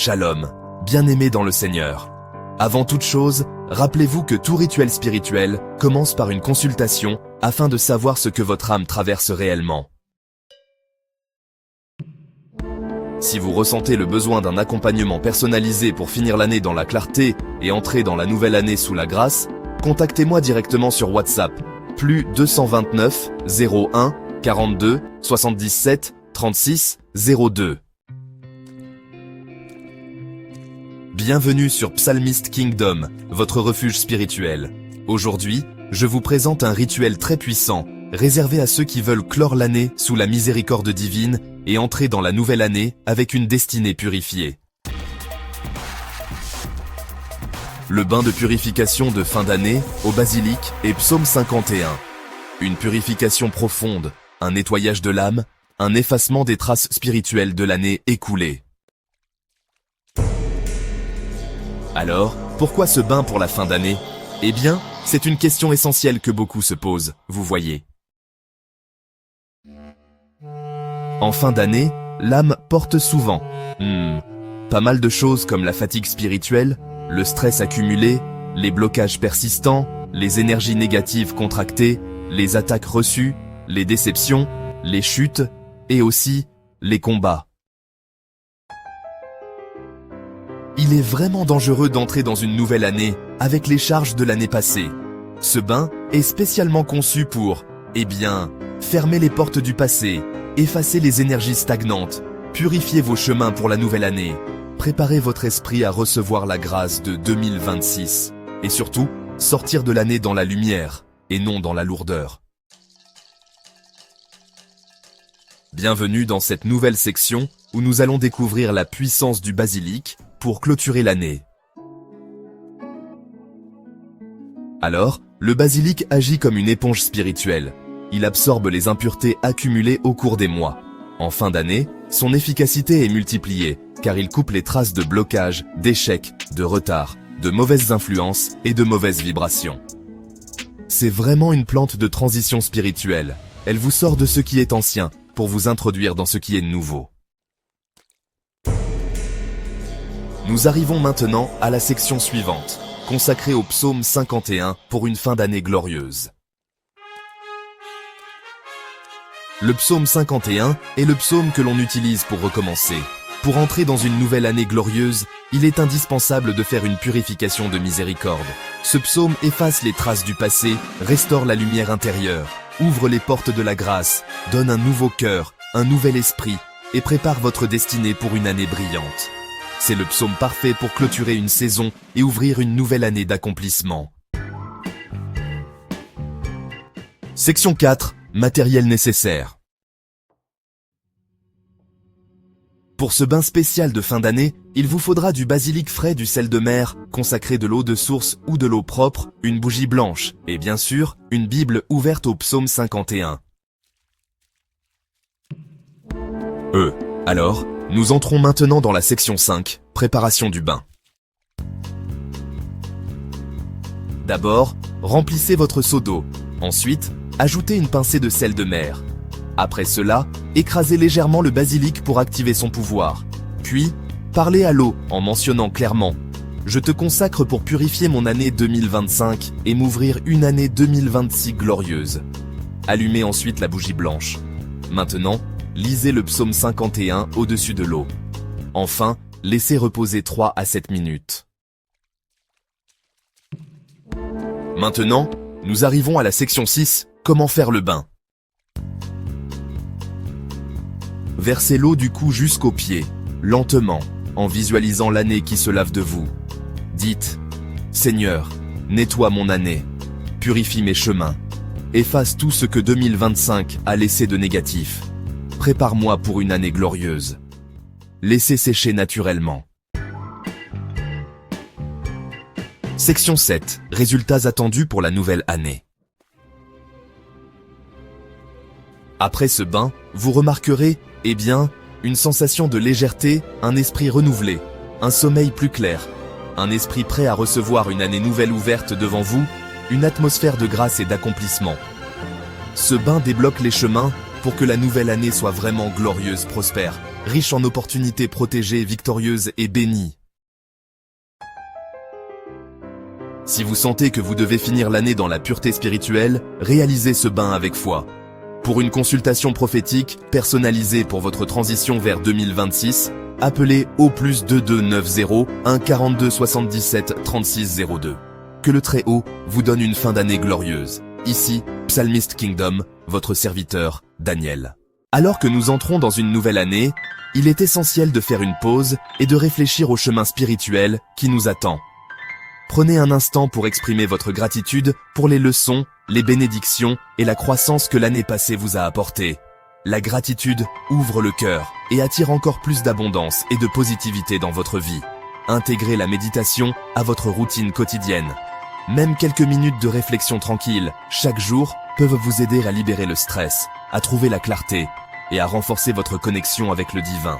Shalom, bien-aimés dans le Seigneur. Avant toute chose, rappelez-vous que tout rituel spirituel commence par une consultation afin de savoir ce que votre âme traverse réellement. Si vous ressentez le besoin d'un accompagnement personnalisé pour finir l'année dans la clarté et entrer dans la nouvelle année sous la grâce, contactez-moi directement sur WhatsApp, plus 229 01 42 77 36 02. Bienvenue sur Psalmist Kingdom, votre refuge spirituel. Aujourd'hui, je vous présente un rituel très puissant, réservé à ceux qui veulent clore l'année sous la miséricorde divine et entrer dans la nouvelle année avec une destinée purifiée. Le bain de purification de fin d'année au basilic et psaume 51. Une purification profonde, un nettoyage de l'âme, un effacement des traces spirituelles de l'année écoulée. Alors, pourquoi ce bain pour la fin d'année? Eh bien, c'est une question essentielle que beaucoup se posent, vous voyez. En fin d'année, l'âme porte souvent pas mal de choses comme la fatigue spirituelle, le stress accumulé, les blocages persistants, les énergies négatives contractées, les attaques reçues, les déceptions, les chutes et aussi les combats. Il est vraiment dangereux d'entrer dans une nouvelle année avec les charges de l'année passée. Ce bain est spécialement conçu pour, fermer les portes du passé, effacer les énergies stagnantes, purifier vos chemins pour la nouvelle année, préparer votre esprit à recevoir la grâce de 2026 et surtout, sortir de l'année dans la lumière et non dans la lourdeur. Bienvenue dans cette nouvelle section où nous allons découvrir la puissance du basilic pour clôturer l'année. Alors, le basilic agit comme une éponge spirituelle. Il absorbe les impuretés accumulées au cours des mois. En fin d'année, son efficacité est multipliée, car il coupe les traces de blocage, d'échecs, de retard, de mauvaises influences et de mauvaises vibrations. C'est vraiment une plante de transition spirituelle. Elle vous sort de ce qui est ancien pour vous introduire dans ce qui est nouveau. Nous arrivons maintenant à la section suivante, consacrée au psaume 51 pour une fin d'année glorieuse. Le psaume 51 est le psaume que l'on utilise pour recommencer. Pour entrer dans une nouvelle année glorieuse, il est indispensable de faire une purification de miséricorde. Ce psaume efface les traces du passé, restaure la lumière intérieure, ouvre les portes de la grâce, donne un nouveau cœur, un nouvel esprit et prépare votre destinée pour une année brillante. C'est le psaume parfait pour clôturer une saison et ouvrir une nouvelle année d'accomplissement. Section 4. Matériel nécessaire. Pour ce bain spécial de fin d'année, il vous faudra du basilic frais, du sel de mer, consacré de l'eau de source ou de l'eau propre, une bougie blanche et bien sûr, une Bible ouverte au psaume 51. Alors, nous entrons maintenant dans la section 5, préparation du bain. D'abord, remplissez votre seau d'eau. Ensuite, ajoutez une pincée de sel de mer. Après cela, écrasez légèrement le basilic pour activer son pouvoir. Puis, parlez à l'eau en mentionnant clairement « Je te consacre pour purifier mon année 2025 et m'ouvrir une année 2026 glorieuse ». Allumez ensuite la bougie blanche. Maintenant, lisez le psaume 51 au-dessus de l'eau. Enfin, laissez reposer 3 à 7 minutes. Maintenant, nous arrivons à la section 6, comment faire le bain. Versez l'eau du cou jusqu'aux pieds, lentement, en visualisant l'année qui se lave de vous. Dites, Seigneur, nettoie mon année, purifie mes chemins, efface tout ce que 2025 a laissé de négatif. Prépare-moi pour une année glorieuse. Laissez sécher naturellement. Section 7. Résultats attendus pour la nouvelle année. Après ce bain, vous remarquerez, une sensation de légèreté, un esprit renouvelé, un sommeil plus clair, un esprit prêt à recevoir une année nouvelle ouverte devant vous, une atmosphère de grâce et d'accomplissement. Ce bain débloque les chemins pour que la nouvelle année soit vraiment glorieuse, prospère, riche en opportunités protégées, victorieuse et bénie. Si vous sentez que vous devez finir l'année dans la pureté spirituelle, réalisez ce bain avec foi. Pour une consultation prophétique personnalisée pour votre transition vers 2026, appelez au +2290 1 42 77 36 02. Que le Très-Haut vous donne une fin d'année glorieuse. Ici, Psalmist Kingdom, votre serviteur, Daniel. Alors que nous entrons dans une nouvelle année, il est essentiel de faire une pause et de réfléchir au chemin spirituel qui nous attend. Prenez un instant pour exprimer votre gratitude pour les leçons, les bénédictions et la croissance que l'année passée vous a apportées. La gratitude ouvre le cœur et attire encore plus d'abondance et de positivité dans votre vie. Intégrez la méditation à votre routine quotidienne. Même quelques minutes de réflexion tranquille, chaque jour, peuvent vous aider à libérer le stress, à trouver la clarté et à renforcer votre connexion avec le divin.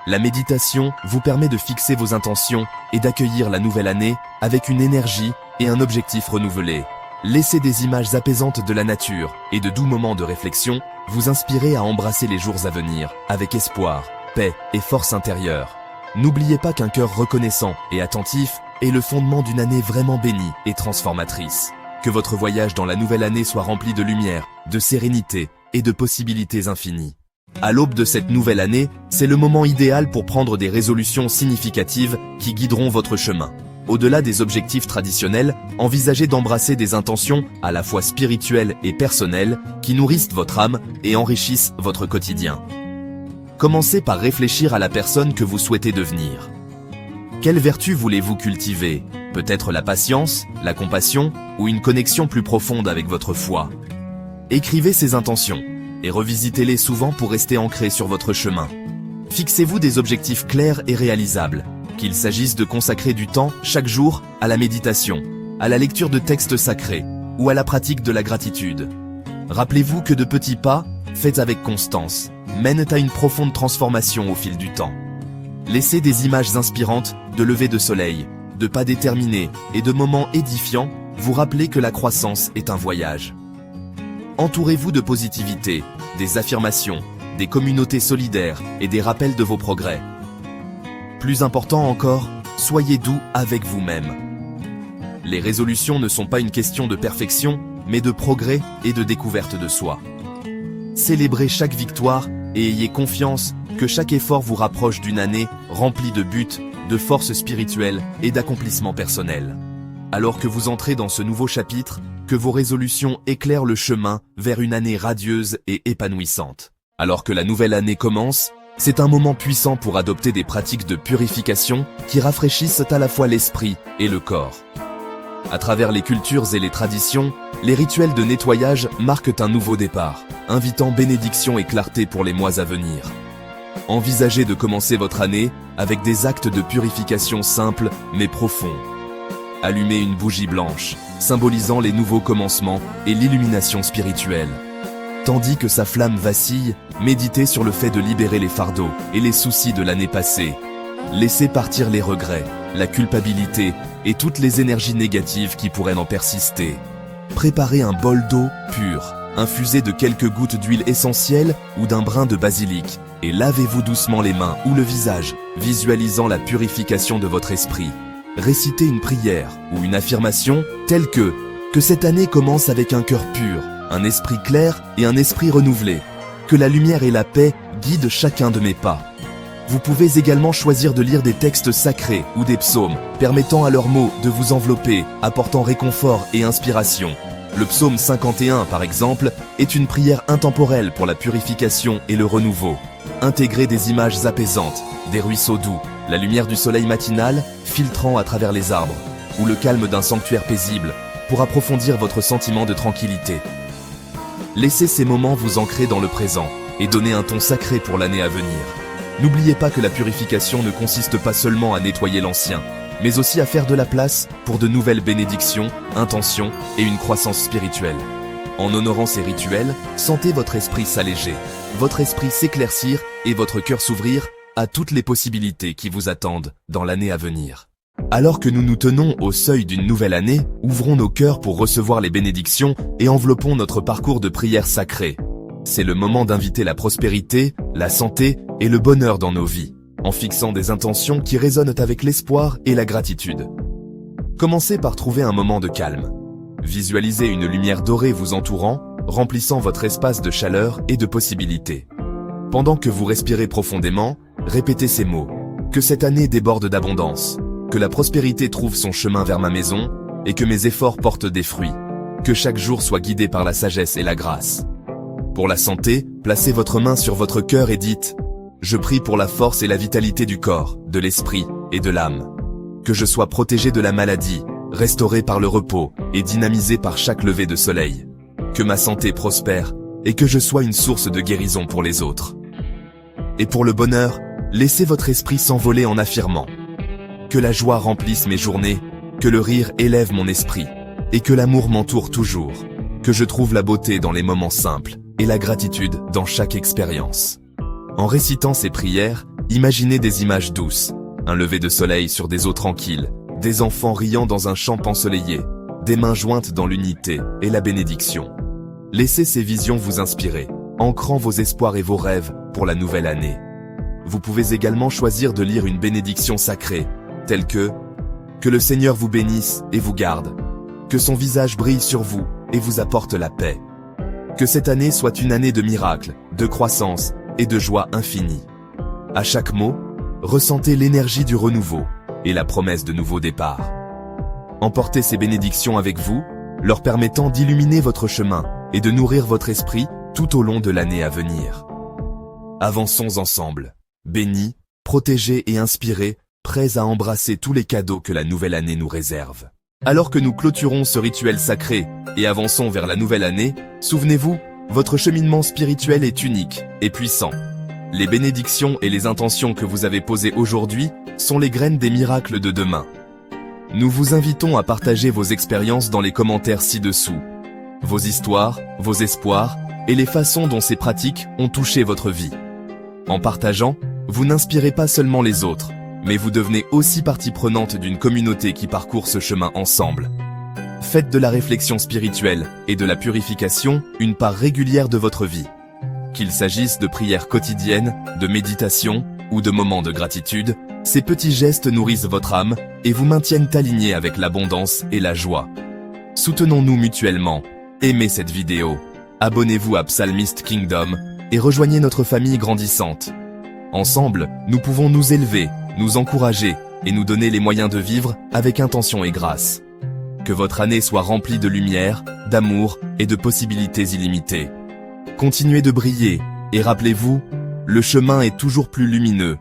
La méditation vous permet de fixer vos intentions et d'accueillir la nouvelle année avec une énergie et un objectif renouvelé. Laissez des images apaisantes de la nature et de doux moments de réflexion vous inspirer à embrasser les jours à venir avec espoir, paix et force intérieure. N'oubliez pas qu'un cœur reconnaissant et attentif est le fondement d'une année vraiment bénie et transformatrice. Que votre voyage dans la nouvelle année soit rempli de lumière, de sérénité et de possibilités infinies. À l'aube de cette nouvelle année, c'est le moment idéal pour prendre des résolutions significatives qui guideront votre chemin. Au-delà des objectifs traditionnels, envisagez d'embrasser des intentions à la fois spirituelles et personnelles qui nourrissent votre âme et enrichissent votre quotidien. Commencez par réfléchir à la personne que vous souhaitez devenir. Quelles vertus voulez-vous cultiver? Peut-être la patience, la compassion ou une connexion plus profonde avec votre foi. Écrivez ces intentions et revisitez-les souvent pour rester ancrés sur votre chemin. Fixez-vous des objectifs clairs et réalisables, qu'il s'agisse de consacrer du temps chaque jour à la méditation, à la lecture de textes sacrés ou à la pratique de la gratitude. Rappelez-vous que de petits pas, faits avec constance, mènent à une profonde transformation au fil du temps. Laissez des images inspirantes de lever de soleil, de pas déterminés et de moments édifiants vous rappeler que la croissance est un voyage. Entourez-vous de positivité, des affirmations, des communautés solidaires et des rappels de vos progrès. Plus important encore, soyez doux avec vous-même. Les résolutions ne sont pas une question de perfection, mais de progrès et de découverte de soi. Célébrez chaque victoire et ayez confiance que chaque effort vous rapproche d'une année remplie de buts, de force spirituelle et d'accomplissements personnels. Alors que vous entrez dans ce nouveau chapitre, que vos résolutions éclairent le chemin vers une année radieuse et épanouissante. Alors que la nouvelle année commence, c'est un moment puissant pour adopter des pratiques de purification qui rafraîchissent à la fois l'esprit et le corps. À travers les cultures et les traditions, les rituels de nettoyage marquent un nouveau départ, invitant bénédiction et clarté pour les mois à venir. Envisagez de commencer votre année avec des actes de purification simples mais profonds. Allumez une bougie blanche, symbolisant les nouveaux commencements et l'illumination spirituelle. Tandis que sa flamme vacille, méditez sur le fait de libérer les fardeaux et les soucis de l'année passée. Laissez partir les regrets, la culpabilité et toutes les énergies négatives qui pourraient en persister. Préparez un bol d'eau pure, infusé de quelques gouttes d'huile essentielle ou d'un brin de basilic, et lavez-vous doucement les mains ou le visage, visualisant la purification de votre esprit. Récitez une prière ou une affirmation telle que cette année commence avec un cœur pur, un esprit clair et un esprit renouvelé. Que la lumière et la paix guident chacun de mes pas. Vous pouvez également choisir de lire des textes sacrés ou des psaumes, permettant à leurs mots de vous envelopper, apportant réconfort et inspiration. Le psaume 51, par exemple, est une prière intemporelle pour la purification et le renouveau. Intégrez des images apaisantes, des ruisseaux doux, la lumière du soleil matinal filtrant à travers les arbres, ou le calme d'un sanctuaire paisible, pour approfondir votre sentiment de tranquillité. Laissez ces moments vous ancrer dans le présent et donner un ton sacré pour l'année à venir. N'oubliez pas que la purification ne consiste pas seulement à nettoyer l'ancien, mais aussi à faire de la place pour de nouvelles bénédictions, intentions et une croissance spirituelle. En honorant ces rituels, sentez votre esprit s'alléger, votre esprit s'éclaircir et votre cœur s'ouvrir à toutes les possibilités qui vous attendent dans l'année à venir. Alors que nous nous tenons au seuil d'une nouvelle année, ouvrons nos cœurs pour recevoir les bénédictions et enveloppons notre parcours de prière sacrée. C'est le moment d'inviter la prospérité, la santé et le bonheur dans nos vies, en fixant des intentions qui résonnent avec l'espoir et la gratitude. Commencez par trouver un moment de calme. Visualisez une lumière dorée vous entourant, remplissant votre espace de chaleur et de possibilités. Pendant que vous respirez profondément, répétez ces mots. Que cette année déborde d'abondance, que la prospérité trouve son chemin vers ma maison et que mes efforts portent des fruits. Que chaque jour soit guidé par la sagesse et la grâce. Pour la santé, placez votre main sur votre cœur et dites « Je prie pour la force et la vitalité du corps, de l'esprit et de l'âme. Que je sois protégé de la maladie, restauré par le repos et dynamisé par chaque lever de soleil. Que ma santé prospère et que je sois une source de guérison pour les autres. Et pour le bonheur, laissez votre esprit s'envoler en affirmant « Que la joie remplisse mes journées, que le rire élève mon esprit, et que l'amour m'entoure toujours. Que je trouve la beauté dans les moments simples et la gratitude dans chaque expérience. » En récitant ces prières, imaginez des images douces, un lever de soleil sur des eaux tranquilles, des enfants riant dans un champ ensoleillé, des mains jointes dans l'unité et la bénédiction. Laissez ces visions vous inspirer, ancrant vos espoirs et vos rêves pour la nouvelle année. Vous pouvez également choisir de lire une bénédiction sacrée, telle que « Que le Seigneur vous bénisse et vous garde. Que son visage brille sur vous et vous apporte la paix. Que cette année soit une année de miracles, de croissance et de joie infinie. » À chaque mot, ressentez l'énergie du renouveau et la promesse de nouveaux départs. Emportez ces bénédictions avec vous, leur permettant d'illuminer votre chemin et de nourrir votre esprit tout au long de l'année à venir. Avançons ensemble, bénis, protégés et inspirés, prêts à embrasser tous les cadeaux que la nouvelle année nous réserve. Alors que nous clôturons ce rituel sacré et avançons vers la nouvelle année, souvenez-vous, votre cheminement spirituel est unique et puissant. Les bénédictions et les intentions que vous avez posées aujourd'hui sont les graines des miracles de demain. Nous vous invitons à partager vos expériences dans les commentaires ci-dessous. Vos histoires, vos espoirs et les façons dont ces pratiques ont touché votre vie. En partageant, vous n'inspirez pas seulement les autres, mais vous devenez aussi partie prenante d'une communauté qui parcourt ce chemin ensemble. Faites de la réflexion spirituelle et de la purification une part régulière de votre vie. Qu'il s'agisse de prières quotidiennes, de méditation ou de moments de gratitude, ces petits gestes nourrissent votre âme et vous maintiennent alignés avec l'abondance et la joie. Soutenons-nous mutuellement, aimez cette vidéo, abonnez-vous à Psalmist Kingdom et rejoignez notre famille grandissante. Ensemble, nous pouvons nous élever, nous encourager et nous donner les moyens de vivre avec intention et grâce. Que votre année soit remplie de lumière, d'amour et de possibilités illimitées. Continuez de briller et rappelez-vous, le chemin est toujours plus lumineux